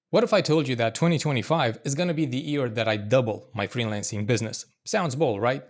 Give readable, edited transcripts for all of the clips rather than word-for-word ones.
What if I told you that 2025 is going to be the year that I double my freelancing business? Sounds bold, right?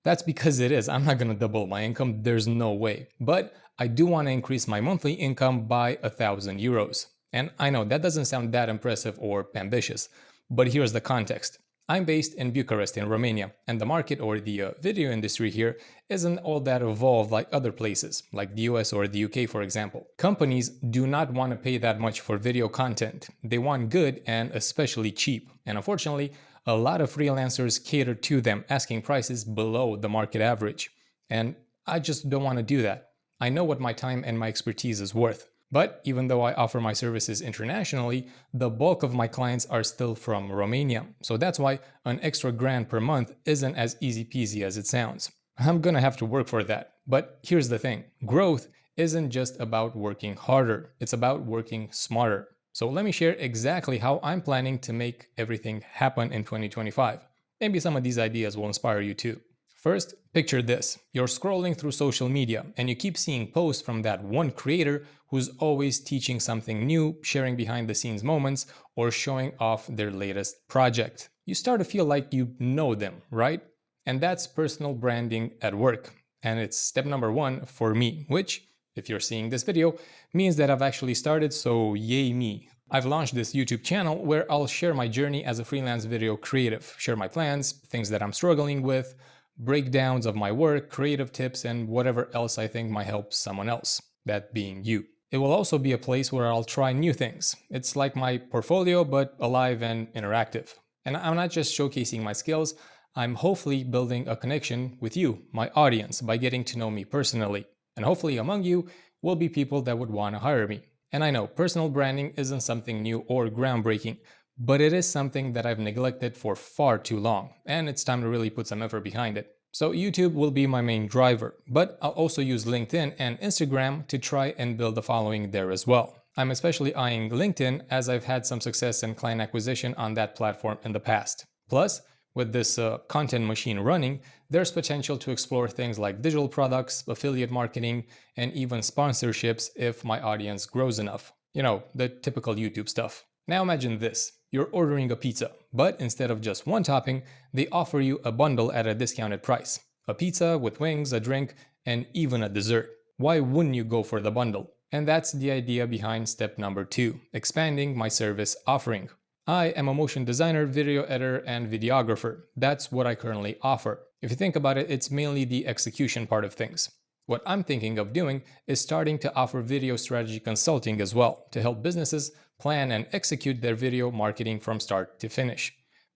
That's because it is. I'm not going to double my income, there's no way. But I do want to increase my monthly income by 1,000 euros. And I know that doesn't sound that impressive or ambitious, but here's the context. I'm based in Bucharest in Romania, and the market or the video industry here isn't all that evolved like other places, like the US or the UK for example. Companies do not want to pay that much for video content. They want good and especially cheap. And unfortunately, a lot of freelancers cater to them, asking prices below the market average. And I just don't want to do that. I know what my time and my expertise is worth. But even though I offer my services internationally, the bulk of my clients are still from Romania. So that's why an extra grand per month isn't as easy peasy as it sounds. I'm gonna have to work for that. But here's the thing, growth isn't just about working harder, it's about working smarter. So let me share exactly how I'm planning to make everything happen in 2025. Maybe some of these ideas will inspire you too. First, picture this. You're scrolling through social media and you keep seeing posts from that one creator who's always teaching something new, sharing behind the scenes moments, or showing off their latest project. You start to feel like you know them, right? And that's personal branding at work. And it's step number one for me, which, if you're seeing this video, means that I've actually started, so yay me. I've launched this YouTube channel where I'll share my journey as a freelance video creative, share my plans, things that I'm struggling with, breakdowns of my work, creative tips, and whatever else I think might help someone else, that being you. It will also be a place where I'll try new things. It's like my portfolio, but alive and interactive. And I'm not just showcasing my skills, I'm hopefully building a connection with you, my audience, by getting to know me personally. And hopefully among you will be people that would want to hire me. And I know personal branding isn't something new or groundbreaking, but it is something that I've neglected for far too long, and it's time to really put some effort behind it. So YouTube will be my main driver, but I'll also use LinkedIn and Instagram to try and build a following there as well. I'm especially eyeing LinkedIn as I've had some success in client acquisition on that platform in the past. Plus, with this content machine running, there's potential to explore things like digital products, affiliate marketing, and even sponsorships if my audience grows enough. You know, the typical YouTube stuff. Now imagine this. You're ordering a pizza, but instead of just one topping, they offer you a bundle at a discounted price. A pizza with wings, a drink, and even a dessert. Why wouldn't you go for the bundle? And that's the idea behind step number 2, expanding my service offering. I am a motion designer, video editor, and videographer. That's what I currently offer. If you think about it, it's mainly the execution part of things. What I'm thinking of doing is starting to offer video strategy consulting as well, to help businesses plan and execute their video marketing from start to finish.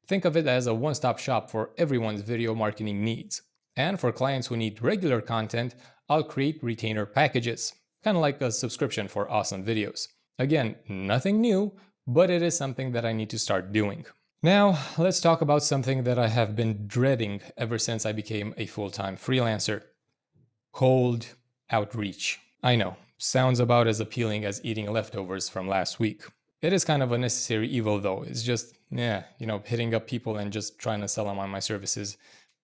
Think of it as a one-stop shop for everyone's video marketing needs. And for clients who need regular content, I'll create retainer packages, kind of like a subscription for awesome videos. Again, nothing new, but it is something that I need to start doing. Now, let's talk about something that I have been dreading ever since I became a full-time freelancer. Cold outreach. I know, sounds about as appealing as eating leftovers from last week. It is kind of a necessary evil though. It's just, hitting up people and just trying to sell them on my services.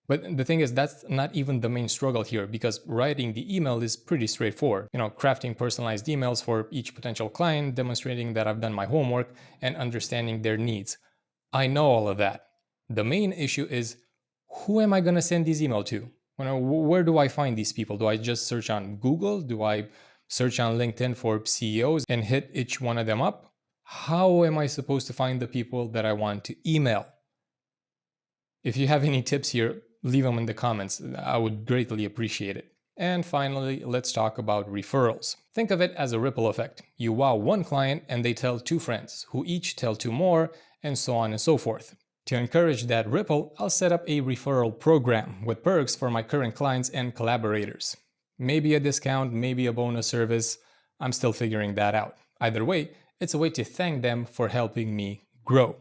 But the thing is, that's not even the main struggle here, because writing the email is pretty straightforward. Crafting personalized emails for each potential client, demonstrating that I've done my homework, and understanding their needs. I know all of that. The main issue is, who am I going to send these emails to? Where do I find these people? Do I just search on Google? Do I search on LinkedIn for CEOs and hit each one of them up? How am I supposed to find the people that I want to email? If you have any tips here, leave them in the comments. I would greatly appreciate it. And finally, let's talk about referrals. Think of it as a ripple effect. You wow one client and they tell 2 friends, who each tell 2 more, and so on and so forth. To encourage that ripple, I'll set up a referral program with perks for my current clients and collaborators. Maybe a discount, maybe a bonus service. I'm still figuring that out. Either way, it's a way to thank them for helping me grow.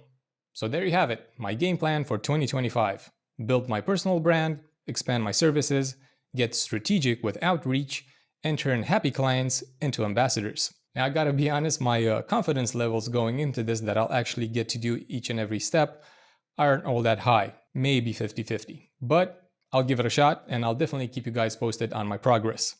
So there you have it, my game plan for 2025. Build my personal brand, expand my services, get strategic with outreach, and turn happy clients into ambassadors. Now, I gotta be honest, my confidence levels going into this that I'll actually get to do each and every step aren't all that high, maybe 50-50. But I'll give it a shot and I'll definitely keep you guys posted on my progress.